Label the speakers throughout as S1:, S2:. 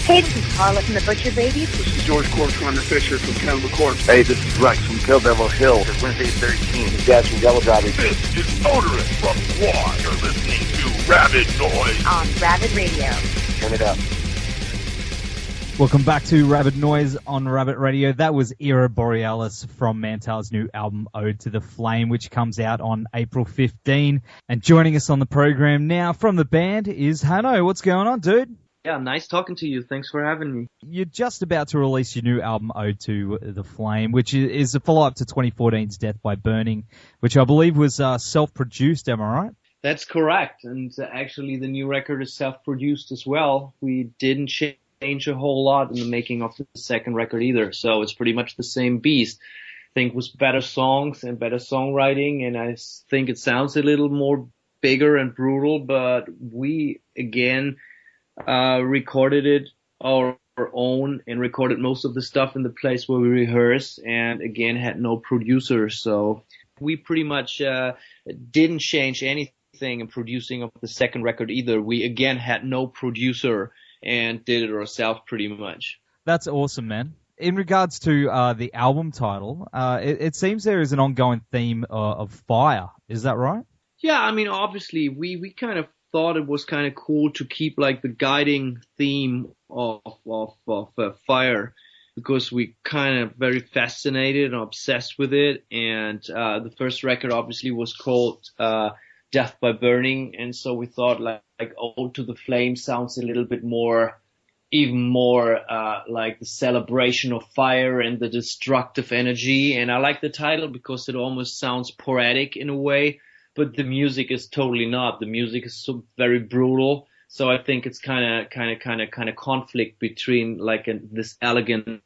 S1: Hey, this is Carla from the Butcher Babies.
S2: This is George Corner Fisher from Cannibal Corpse.
S3: Hey, this is Rex from Kill Devil Hill. It's Wednesday 13.
S4: This is Dad from Devil Driving.
S5: This is Motorist from Quad. You're listening to Rabid Noise
S1: on Rabid Radio.
S4: Turn it up.
S6: Welcome back to Rabid Noise on Rabid Radio. That was Era Borealis from Mantar's new album, Ode to the Flame, which comes out on April 15. And joining us on the program now from the band is Hanno. What's going on, dude?
S7: Yeah, nice talking to you. Thanks for having me.
S6: You're just about to release your new album, Ode to the Flame, which is a follow-up to 2014's Death by Burning, which I believe was self-produced, am I right?
S7: That's correct. And actually, the new record is self-produced as well. We didn't change a whole lot in the making of the second record either, so it's pretty much the same beast. I think it was better songs and better songwriting, and I think it sounds a little more bigger and brutal, but we, again, recorded it our own and recorded most of the stuff in the place where we rehearse, and again had no producer, so we pretty much didn't change anything in producing of the second record either. We again had no producer and did it ourselves pretty much.
S6: That's awesome, man. In regards to the album title, it seems there is an ongoing theme of fire. Is that right?
S7: Yeah, I mean, obviously we kind of thought it was kind of cool to keep like the guiding theme of fire, because we kind of very fascinated and obsessed with it. And the first record obviously was called Death by Burning, and so we thought like Ode to the Flame sounds a little bit more, even more like the celebration of fire and the destructive energy. And I like the title because it almost sounds poetic in a way. But the music is totally not. The music is so very brutal. So I think it's kind of conflict between like this elegant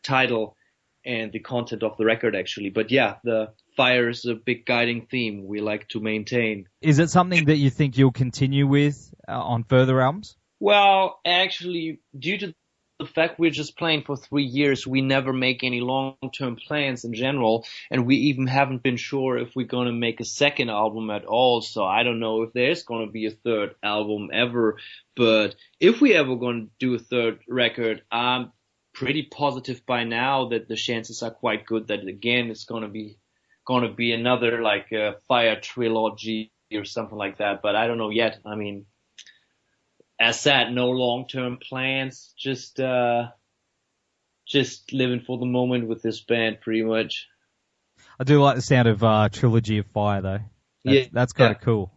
S7: title and the content of the record actually. But yeah, the fire is a big guiding theme we like to maintain.
S6: Is it something that you think you'll continue with on further albums?
S7: Well, actually, due to the fact we're just playing for 3 years, we never make any long-term plans in general, and we even haven't been sure if we're going to make a second album at all, so I don't know if there's going to be a third album ever, but if we ever going to do a third record, I'm pretty positive by now that the chances are quite good that again it's going to be another like a fire trilogy or something like that, but I don't know yet. I mean, as said, no long-term plans, just living for the moment with this band, pretty much.
S6: I do like the sound of Trilogy of Fire, though. That's kind of cool.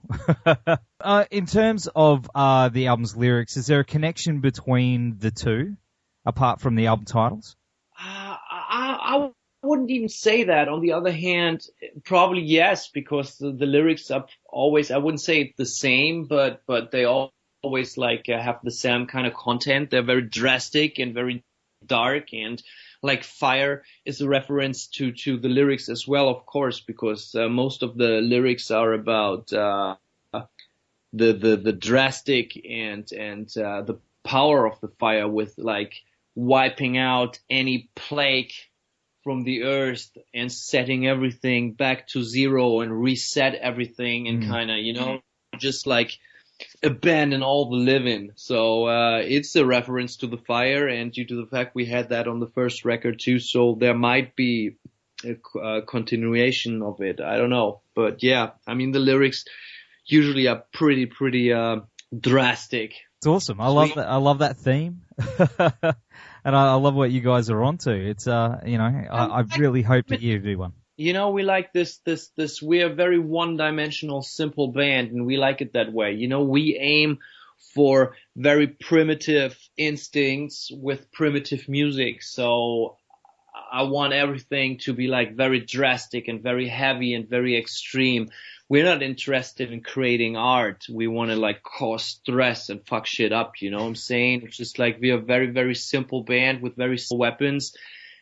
S6: In terms of the album's lyrics, is there a connection between the two, apart from the album titles?
S7: I wouldn't even say that. On the other hand, probably yes, because the lyrics are always, I wouldn't say the same, but they always like have the same kind of content. They're very drastic and very dark, and like fire is a reference to the lyrics as well, of course, because most of the lyrics are about the drastic and the power of the fire, with like wiping out any plague from the earth and setting everything back to zero and reset everything and kind of, just like abandon all the living. So it's a reference to the fire, and due to the fact we had that on the first record too, so there might be a continuation of it. I don't know, but yeah, I mean the lyrics usually are pretty drastic.
S6: It's awesome. I love that theme. And I love what you guys are onto. It's I really hope that you do one.
S7: We like this, we're a very one-dimensional, simple band, and we like it that way. We aim for very primitive instincts with primitive music. So I want everything to be like very drastic and very heavy and very extreme. We're not interested in creating art. We want to like cause stress and fuck shit up. You know what I'm saying? It's just like we're a very, very simple band with very simple weapons,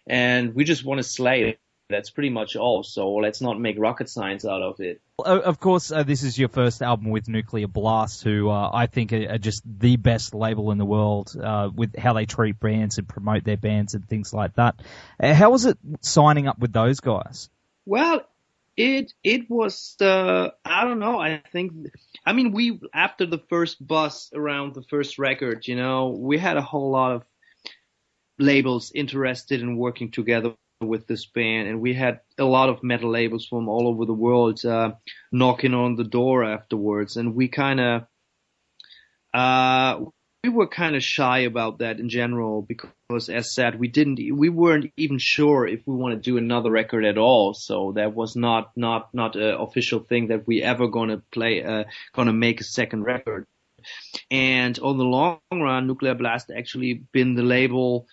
S7: and we just want to slay it. That's pretty much all, so let's not make rocket science out of it.
S6: Of course, this is your first album with Nuclear Blast, who I think are just the best label in the world with how they treat bands and promote their bands and things like that. How was it signing up with those guys?
S7: Well, It was I don't know. I mean we after the first buzz around the first record, we had a whole lot of labels interested in working together with this band, and we had a lot of metal labels from all over the world knocking on the door afterwards, and we were kind of shy about that in general because, as said, we weren't even sure if we want to do another record at all. So that was not an official thing that we ever gonna make a second record. And on the long run, Nuclear Blast actually been the label,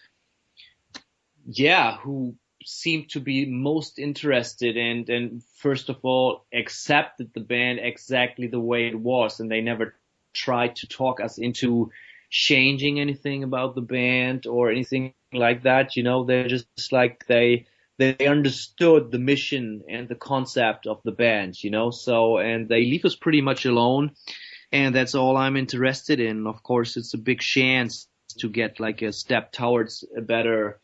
S7: who seemed to be most interested and first of all accepted the band exactly the way it was, and they never tried to talk us into changing anything about the band or anything like that. They're just like they understood the mission and the concept of the band, so, and they leave us pretty much alone, and that's all I'm interested in. Of course, it's a big chance to get like a step towards a better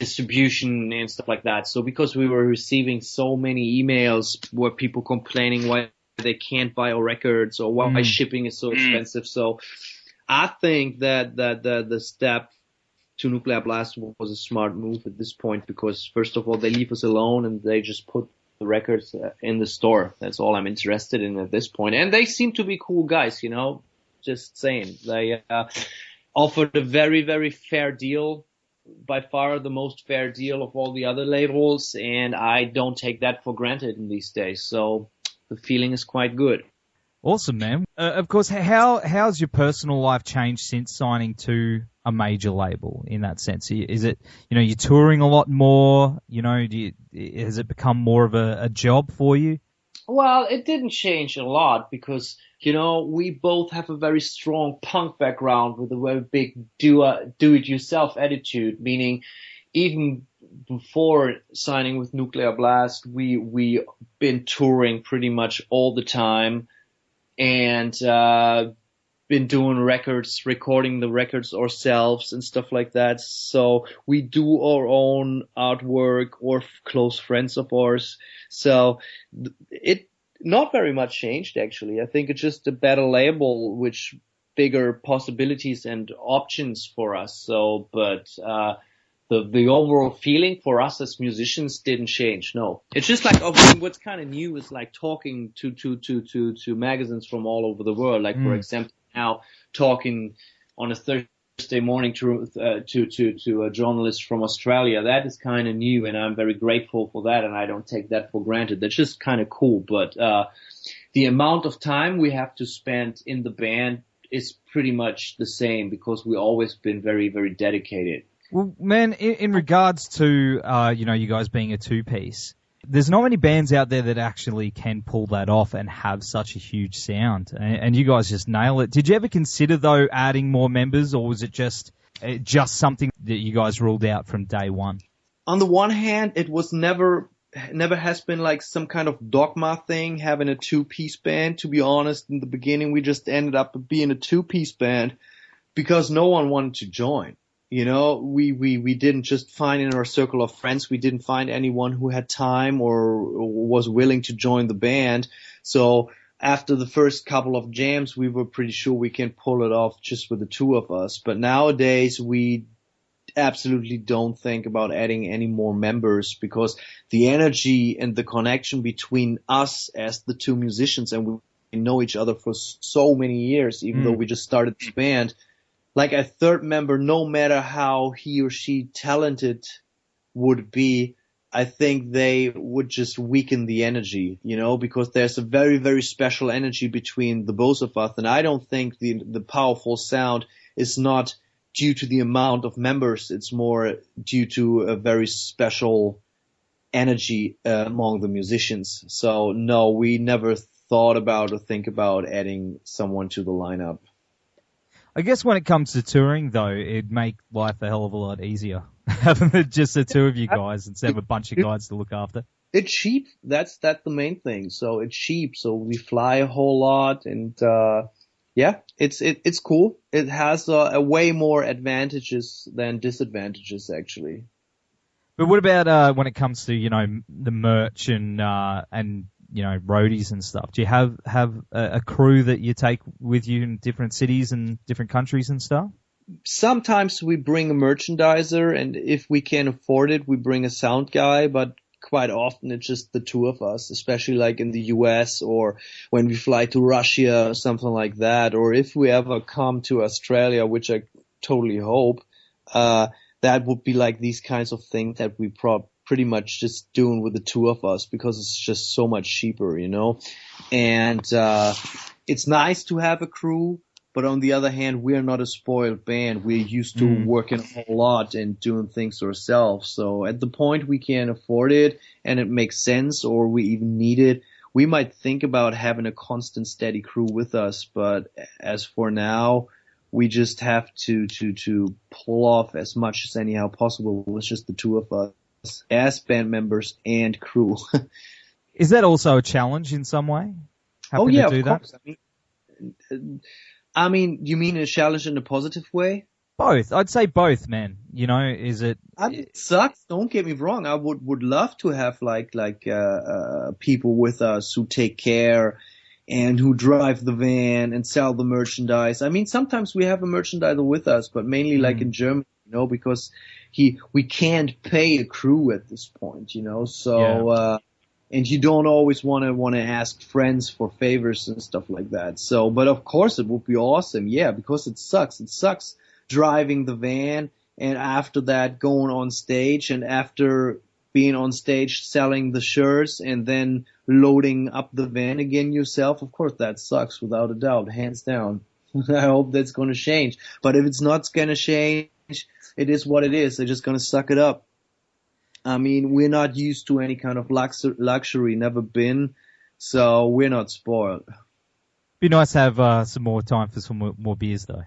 S7: distribution and stuff like that. So because we were receiving so many emails where people complaining why they can't buy our records or why shipping is so expensive. So I think that the step to Nuclear Blast was a smart move at this point, because first of all, they leave us alone and they just put the records in the store. That's all I'm interested in at this point. And they seem to be cool guys, just saying. They offered a very, very fair deal, by far the most fair deal of all the other labels, and I don't take that for granted in these days. So the feeling is quite good.
S6: Awesome, man. Of course, how's your personal life changed since signing to a major label in that sense? Is it, you're touring a lot more, has it become more of a job for you?
S7: Well, it didn't change a lot because, we both have a very strong punk background with a very big do-it-yourself attitude, meaning even before signing with Nuclear Blast, we been touring pretty much all the time and been doing records, recording the records ourselves and stuff like that. So we do our own artwork or close friends of ours. So it not very much changed, actually. I think it's just a better label, which bigger possibilities and options for us. So, but the overall feeling for us as musicians didn't change. No, it's just like what's kind of new is like talking to magazines from all over the world. Like for example, now talking on a Thursday morning to a journalist from Australia. That is kind of new, and I'm very grateful for that, and I don't take that for granted. That's just kind of cool. But the amount of time we have to spend in the band is pretty much the same because we've always been very, very dedicated.
S6: Well, man, in regards to, you guys being a two-piece, there's not many bands out there that actually can pull that off and have such a huge sound. And you guys just nail it. Did you ever consider, though, adding more members, or was it just something that you guys ruled out from day one?
S7: On the one hand, it was never has been like some kind of dogma thing, having a two-piece band. To be honest, in the beginning, we just ended up being a two-piece band because no one wanted to join. We didn't just find in our circle of friends, we didn't find anyone who had time or was willing to join the band. So after the first couple of jams, we were pretty sure we can pull it off just with the two of us. But nowadays, we absolutely don't think about adding any more members because the energy and the connection between us as the two musicians, and we know each other for so many years, even though we just started this band, like a third member, no matter how he or she talented would be, I think they would just weaken the energy, because there's a very, very special energy between the both of us. And I don't think the powerful sound is not due to the amount of members. It's more due to a very special energy among the musicians. So no, we never thought about or think about adding someone to the lineup.
S6: I guess when it comes to touring, though, it'd make life a hell of a lot easier having just the two of you guys instead of a bunch of guys to look after.
S7: It's cheap. That's the main thing. So it's cheap. So we fly a whole lot, and it's cool. It has a way more advantages than disadvantages, actually.
S6: But what about when it comes to, you know, the merch and you know, roadies and stuff? Do you have a crew that you take with you in different cities and different countries and stuff?
S7: Sometimes we bring a merchandiser, and if we can afford it, we bring a sound guy, but quite often it's just the two of us, especially like in the US or when we fly to Russia or something like that, or if we ever come to Australia, which I totally hope, that would be like these kinds of things that we pretty much just doing with the two of us because it's just so much cheaper, you know. And it's nice to have a crew, but on the other hand, we are not a spoiled band. We're used to working a whole lot and doing things ourselves. So at the point we can afford it and it makes sense, or we even need it, we might think about having a constant, steady crew with us. But as for now, we just have to pull off as much as anyhow possible with just the two of us as band members and crew.
S6: Is that also a challenge in some way?
S7: Oh yeah,
S6: to do
S7: of
S6: that?
S7: course. I mean, you mean a challenge in a positive way?
S6: Both. I'd say both, man. You know, is it?
S7: I mean, it sucks. Don't get me wrong. I would love to have like people with us who take care and who drive the van and sell the merchandise. I mean, sometimes we have a merchandiser with us, but mainly like in Germany, you know, because we can't pay a crew at this point, you know. So and you don't always want to ask friends for favors and stuff like that. So, but of course it would be awesome. Yeah, because it sucks. It sucks driving the van and after that going on stage, and after being on stage selling the shirts and then loading up the van again yourself. Of course that sucks without a doubt, hands down. I hope that's going to change. But if it's not going to change, it is what it is. They're just going to suck it up. I mean, we're not used to any kind of luxury, never been, so we're not spoiled.
S6: Be nice to have some more time for some more beers, though,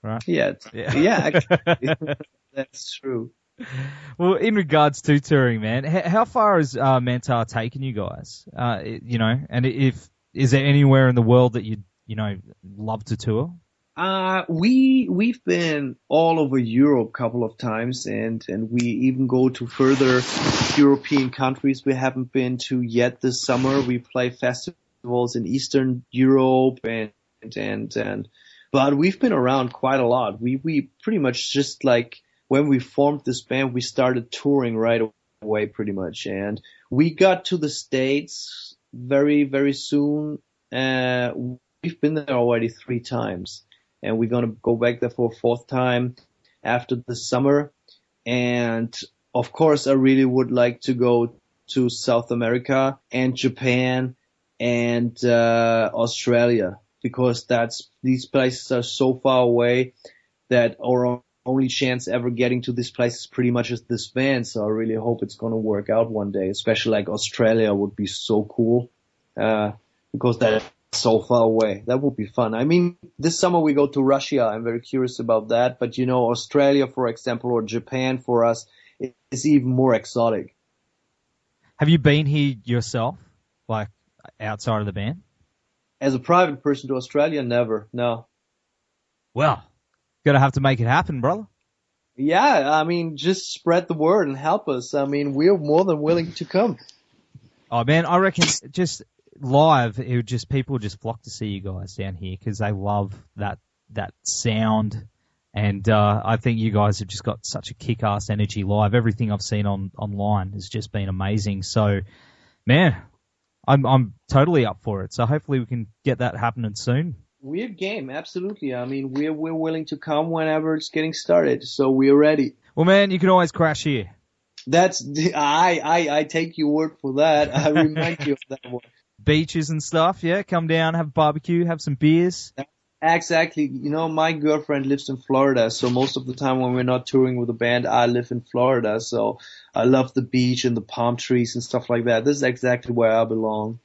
S6: right?
S7: Yeah, actually, that's true.
S6: Well, in regards to touring, man, how far has Mantar taken you guys? You know, and is there anywhere in the world that you'd, you know, love to tour?
S7: We've been all over Europe a couple of times, and we even go to further European countries we haven't been to yet this summer. We play festivals in Eastern Europe but we've been around quite a lot. We pretty much just like when we formed this band, we started touring right away pretty much, and we got to the States very, very soon. We've been there already 3 times. And we're going to go back there for a 4th time after the summer. And of course, I really would like to go to South America and Japan and Australia, because these places are so far away that our only chance ever getting to this place is pretty much as this van. So I really hope it's going to work out one day, especially like Australia would be so cool, because that's so far away. That would be fun. I mean, this summer we go to Russia. I'm very curious about that. But, you know, Australia, for example, or Japan for us is even more exotic.
S6: Have you been here yourself, like outside of the band?
S7: As a private person to Australia, never. No.
S6: Well, gotta have to make it happen, brother.
S7: Yeah, I mean, just spread the word and help us. I mean, we're more than willing to come.
S6: Oh, man, I reckon just live, people would just flock to see you guys down here because they love that sound, and I think you guys have just got such a kick-ass energy live. Everything I've seen online has just been amazing. So, man, I'm totally up for it. So hopefully we can get that happening soon.
S7: We're game, absolutely. I mean, we're willing to come whenever it's getting started, so we're ready.
S6: Well, man, you can always crash here.
S7: I take your word for that. I remind you of that one.
S6: Beaches and stuff, yeah? Come down, have barbecue, have some beers.
S7: Exactly. You know, my girlfriend lives in Florida, so most of the time when we're not touring with a band, I live in Florida, so I love the beach and the palm trees and stuff like that. This is exactly where I belong.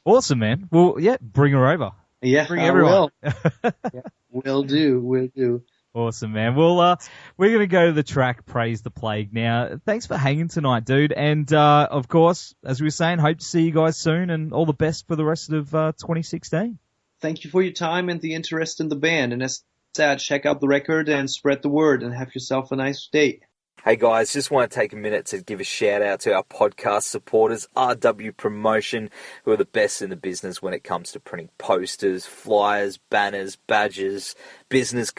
S6: Awesome, man. Well, yeah, bring her over.
S7: Yeah,
S6: bring everyone.
S7: Yeah, will do.
S6: Awesome, man. Well, we're going to go to the track Praise the Plague now. Thanks for hanging tonight, dude. And, of course, as we were saying, hope to see you guys soon, and all the best for the rest of 2016.
S7: Thank you for your time and the interest in the band. And as said, check out the record and spread the word, and have yourself a nice day.
S8: Hey guys, just want to take a minute to give a shout out to our podcast supporters, RW Promotion, who are the best in the business when it comes to printing posters, flyers, banners, badges, business